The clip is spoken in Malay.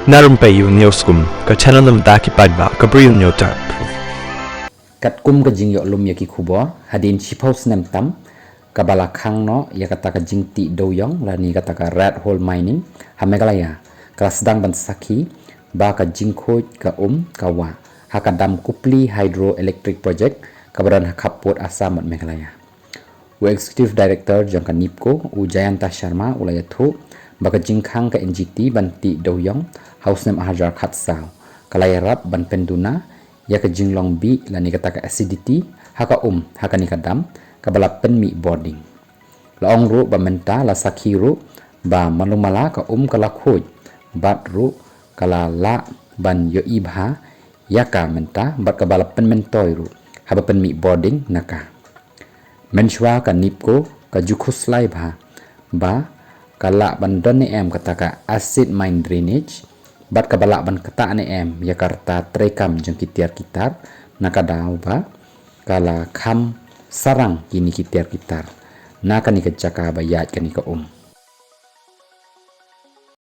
Narum payu nioskum ka chananam daki padba ka briu nyotar. Kat kum ka jing yo lum yaki kubo hadin chipaus nem tam kabala khang no ya kata ka jing ti do yong la ni kata ka red hole mining hamegalaya kala sedang ban saki ba ka jing khoj ka kawa haka dam kupli hydroelectric project kabaran hakapot asam mat megalaya wo executive director jang ka nipko u jayanta sharma ulaya thu ba ka jing khang ka NGT ban ti do yong house nem hajar khat saw kalaya rap ban penduna ya ka jinglong bi la ni kata ka acidity haka haka ni kadam kabala penmi boarding la ong ru ba menta la sakhi ru ba manumala ka kala khoj bat ru kala la ban yo ibha ya ka menta bat kabala pen mentoy ru haba penmi boarding naka menshwa ka nipko ka jukhus lai ba kala ban don em kata ka acid mine drainage bat kabala ban kata em Yakarta trekam jeng kitiar kitar nakadaw ba kala kham sarang kini kitiar kitar na kani kajaka bayat kani ka